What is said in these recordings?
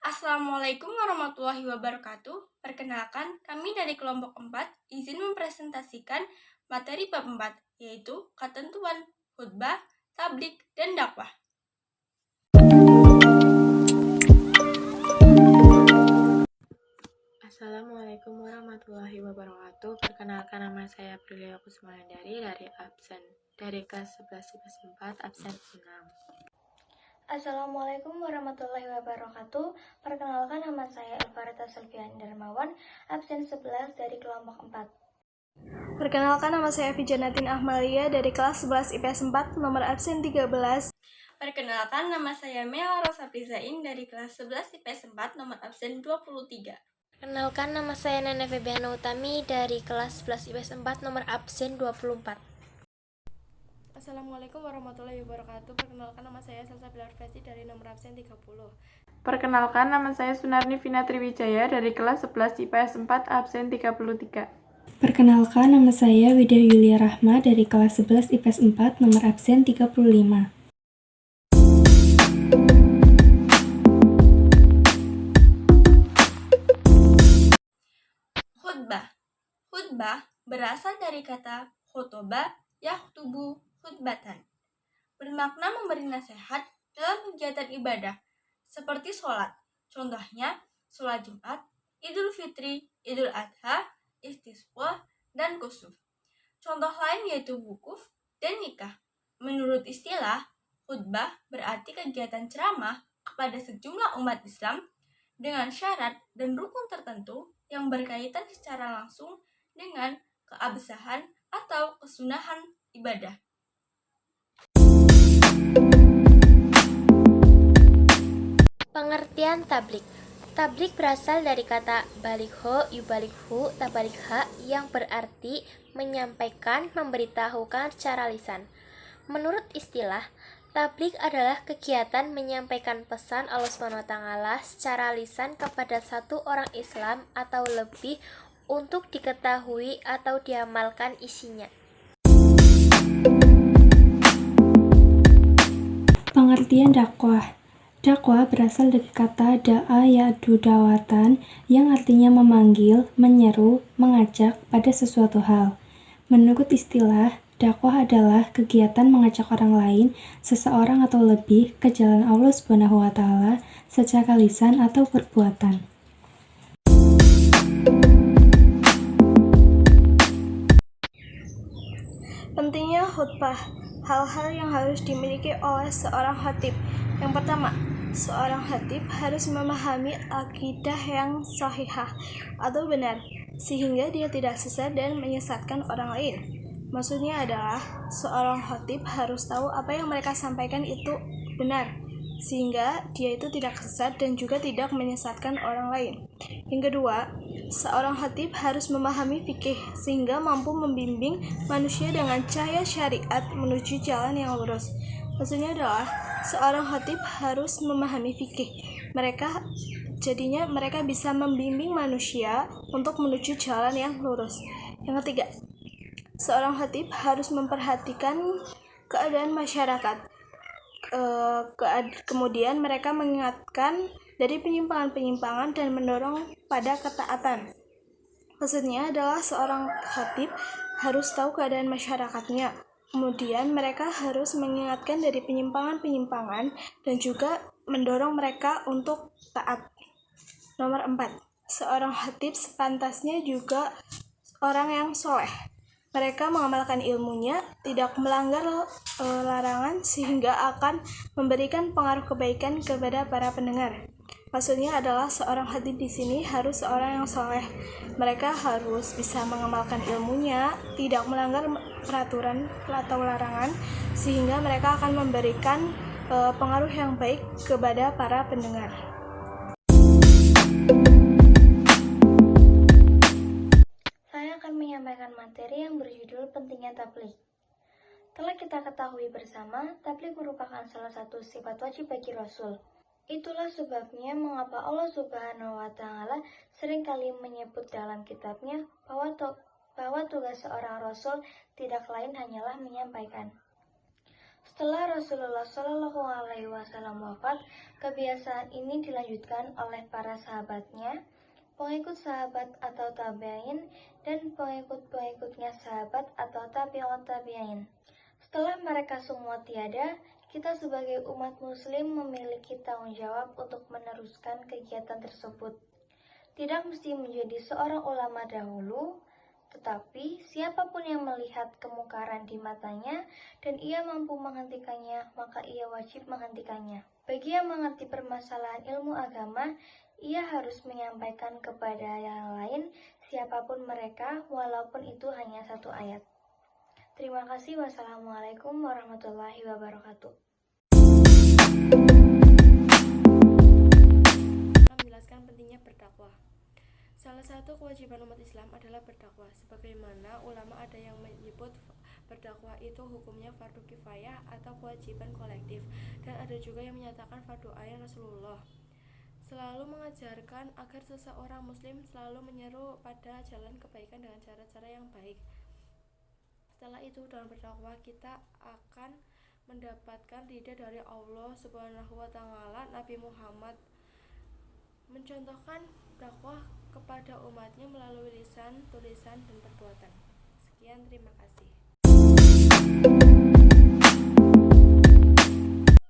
Assalamualaikum warahmatullahi wabarakatuh. Perkenalkan, kami dari kelompok 4 izin mempresentasikan materi bab 4, yaitu ketentuan khutbah, tablik, dan dakwah. Assalamualaikum warahmatullahi wabarakatuh. Perkenalkan, nama saya Aprilia Kusmalandari dari kelas 11 IPS 4 absen 6. Assalamualaikum warahmatullahi wabarakatuh. Perkenalkan, nama saya Elvarita Selvian Darmawan, absen 11 dari kelompok 4. Perkenalkan, nama saya Vijanatin Ahmalia dari kelas 11 IPS 4, nomor absen 13. Perkenalkan, nama saya Mela Rosa Prizain dari kelas 11 IPS 4, nomor absen 23. Perkenalkan, nama saya Nene Febiana Utami dari kelas 11 IPS 4, nomor absen 24. Assalamualaikum warahmatullahi wabarakatuh. Perkenalkan, nama saya Salsa Bilar Festi dari nomor absen 30. Perkenalkan, nama saya Sunarni Vina Triwijaya dari kelas 11 IPS 4 absen 33. Perkenalkan, nama saya Widya Yulia Rahma dari kelas 11 IPS 4 nomor absen 35. Khutbah berasal dari kata khutbah yakhtubu khutbatan, bermakna memberi nasihat dalam kegiatan ibadah seperti sholat. Contohnya, sholat Jumat, Idul Fitri, Idul Adha, Istisqa, dan Kusuf. Contoh lain yaitu wukuf dan nikah. Menurut istilah, khutbah berarti kegiatan ceramah kepada sejumlah umat Islam dengan syarat dan rukun tertentu yang berkaitan secara langsung dengan keabsahan atau kesunahan ibadah. Pengertian tablik. Tablik berasal dari kata baligho, yubalighu, tabaligha yang berarti menyampaikan, memberitahukan secara lisan. Menurut istilah, tablik adalah kegiatan menyampaikan pesan Allah SWT secara lisan kepada satu orang Islam atau lebih untuk diketahui atau diamalkan isinya. Pengertian dakwah. Dakwah berasal dari kata da'a ya'du dawatan yang artinya memanggil, menyeru, mengajak pada sesuatu hal. Menurut istilah, dakwah adalah kegiatan mengajak orang lain, seseorang atau lebih ke jalan Allah SWT secara lisan atau perbuatan. Pentingnya khutbah. Hal-hal yang harus dimiliki oleh seorang khatib. Yang pertama, seorang khatib harus memahami akidah yang sahihah atau benar, sehingga dia tidak sesat dan menyesatkan orang lain. Maksudnya adalah, seorang khatib harus tahu apa yang mereka sampaikan itu benar, sehingga dia itu tidak sesat dan juga tidak menyesatkan orang lain. Yang kedua, seorang khatib harus memahami fikih, sehingga mampu membimbing manusia dengan cahaya syariat menuju jalan yang lurus. Maksudnya adalah, seorang khatib harus memahami fikih. Jadinya mereka bisa membimbing manusia untuk menuju jalan yang lurus. Yang ketiga, seorang khatib harus memperhatikan keadaan masyarakat. Kemudian mereka mengingatkan dari penyimpangan-penyimpangan dan mendorong pada ketaatan. Maksudnya adalah seorang khatib harus tahu keadaan masyarakatnya. Kemudian mereka harus mengingatkan dari penyimpangan-penyimpangan dan juga mendorong mereka untuk taat. Nomor 4. Seorang khatib sepantasnya juga orang yang soleh. Mereka mengamalkan ilmunya, tidak melanggar larangan sehingga akan memberikan pengaruh kebaikan kepada para pendengar. Maksudnya adalah seorang khatib di sini harus seorang yang soleh. Mereka harus bisa mengamalkan ilmunya, tidak melanggar peraturan atau larangan, sehingga mereka akan memberikan pengaruh yang baik kepada para pendengar. Saya akan menyampaikan materi yang berjudul pentingnya tablik. Telah kita ketahui bersama, tablik merupakan salah satu sifat wajib bagi Rasul. Itulah sebabnya mengapa Allah Subhanahu wa Ta'ala seringkali menyebut dalam kitabnya bahwa tugas seorang Rasul tidak lain hanyalah menyampaikan. Setelah Rasulullah Shallallahu Alaihi Wasallam wafat, kebiasaan ini dilanjutkan oleh para sahabatnya, pengikut sahabat atau tabi'in, dan pengikut-pengikutnya sahabat atau tabi'ut tabi'in. Setelah mereka semua tiada, kita sebagai umat muslim memiliki tanggung jawab untuk meneruskan kegiatan tersebut. Tidak mesti menjadi seorang ulama dahulu, tetapi siapapun yang melihat kemungkaran di matanya dan ia mampu menghentikannya, maka ia wajib menghentikannya. Bagi yang mengerti permasalahan ilmu agama, ia harus menyampaikan kepada yang lain, siapapun mereka, walaupun itu hanya satu ayat. Terima kasih. Wassalamualaikum warahmatullahi wabarakatuh. Menjelaskan pentingnya berdakwah. Salah satu kewajiban umat Islam adalah berdakwah. Sebagaimana ulama ada yang menyebut berdakwah itu hukumnya fardu kifayah atau kewajiban kolektif, dan ada juga yang menyatakan fardu ain. Rasulullah selalu mengajarkan agar seseorang muslim selalu menyeru pada jalan kebaikan dengan cara-cara yang baik. Setelah itu, dalam berdakwah kita akan mendapatkan ridha dari Allah Subhanahu wa Ta'ala. Nabi Muhammad mencontohkan dakwah kepada umatnya melalui lisan, tulisan, dan perbuatan. Sekian, terima kasih.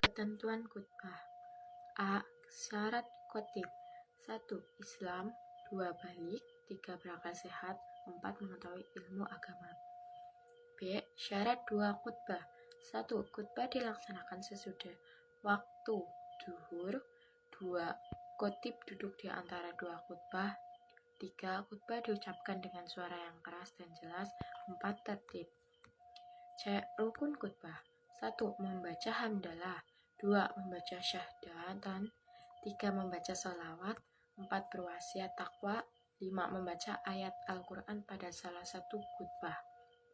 Ketentuan khutbah. A. Syarat khotib. 1. Islam. 2. Balik. 3. Berakal sehat. 4. Mengetahui ilmu agama. B. Syarat 2 khutbah. 1. Khutbah dilaksanakan sesudah waktu zuhur. 2. Khotib duduk di antara 2 khutbah. 3. Khutbah diucapkan dengan suara yang keras dan jelas. 4. Tertib. C. Rukun khutbah. 1. Membaca hamdalah. 2. Membaca syahadatan. 3. Membaca sholawat. 4. Berwasiat takwa. 5. Membaca ayat Al-Quran pada salah satu khutbah.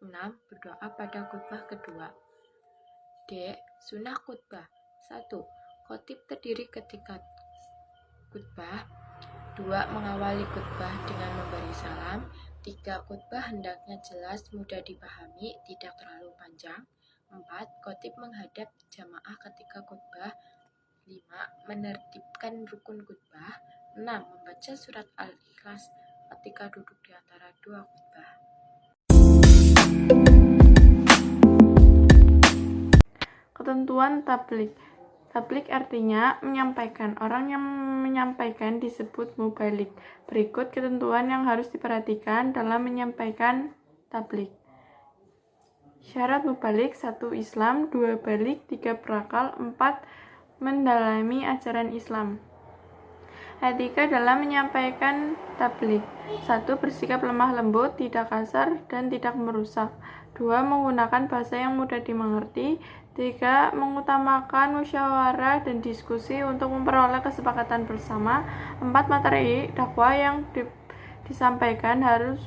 6. Berdoa pada khutbah kedua. D. Sunnah khutbah. 1. Khotib terdiri ketika khutbah. 2. Mengawali khutbah dengan memberi salam. 3. Khutbah hendaknya jelas, mudah dipahami, tidak terlalu panjang. 4. Khotib menghadap jamaah ketika khutbah. 5. Menertibkan rukun khutbah. 6. Membaca surat Al-Ikhlas ketika duduk di antara 2 khutbah. Ketentuan tablik. Tablik artinya menyampaikan. Orang yang menyampaikan disebut mubalik. Berikut ketentuan yang harus diperhatikan dalam menyampaikan tablik. Syarat mubalik: 1. Islam, 2. Balik, 3. Berakal, 4. Mendalami ajaran Islam. Etika dalam menyampaikan tablik. 1. Bersikap lemah lembut, tidak kasar, dan tidak merusak. 2. Menggunakan bahasa yang mudah dimengerti. 3. Mengutamakan musyawarah dan diskusi untuk memperoleh kesepakatan bersama. 4. Materi dakwah yang disampaikan harus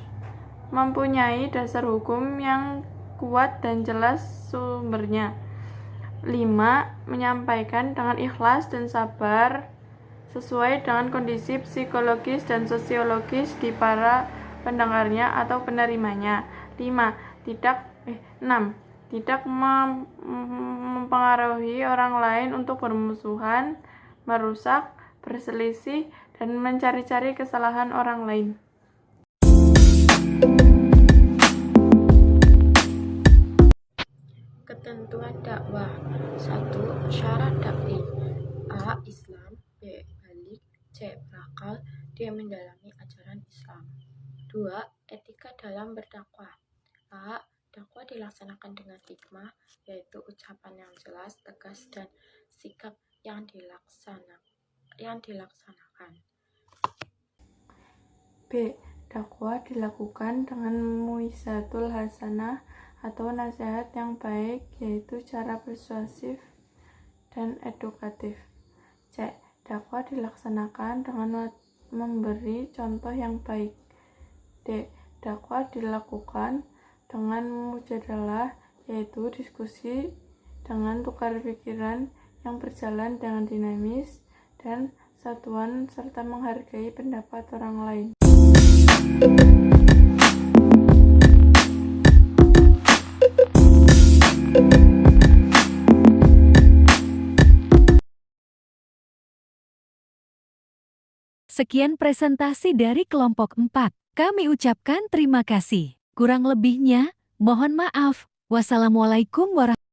mempunyai dasar hukum yang kuat dan jelas sumbernya. 5. Menyampaikan dengan ikhlas dan sabar sesuai dengan kondisi psikologis dan sosiologis di para pendengarnya atau penerimanya. 6. Tidak mempengaruhi orang lain untuk bermusuhan, merusak, berselisih, dan mencari-cari kesalahan orang lain. Ketentuan dakwah. 1. Syarat dakwah. A. Islam. B. Balik. C. Berakal. D. Mendalami ajaran Islam. 2. Etika dalam berdakwah. A. Dakwah dilaksanakan dengan hikmah, yaitu ucapan yang jelas, tegas, dan sikap yang dilaksanakan. B. Dakwah dilakukan dengan muizatul hasanah atau nasihat yang baik, yaitu cara persuasif dan edukatif. C. Dakwah dilaksanakan dengan memberi contoh yang baik. D. Dakwah dilakukan dengan mujadalah, yaitu diskusi dengan tukar pikiran yang berjalan dengan dinamis dan satuan serta menghargai pendapat orang lain. Sekian presentasi dari kelompok 4. Kami ucapkan terima kasih. Kurang lebihnya, mohon maaf. Wassalamualaikum warahmatullahi wabarakatuh.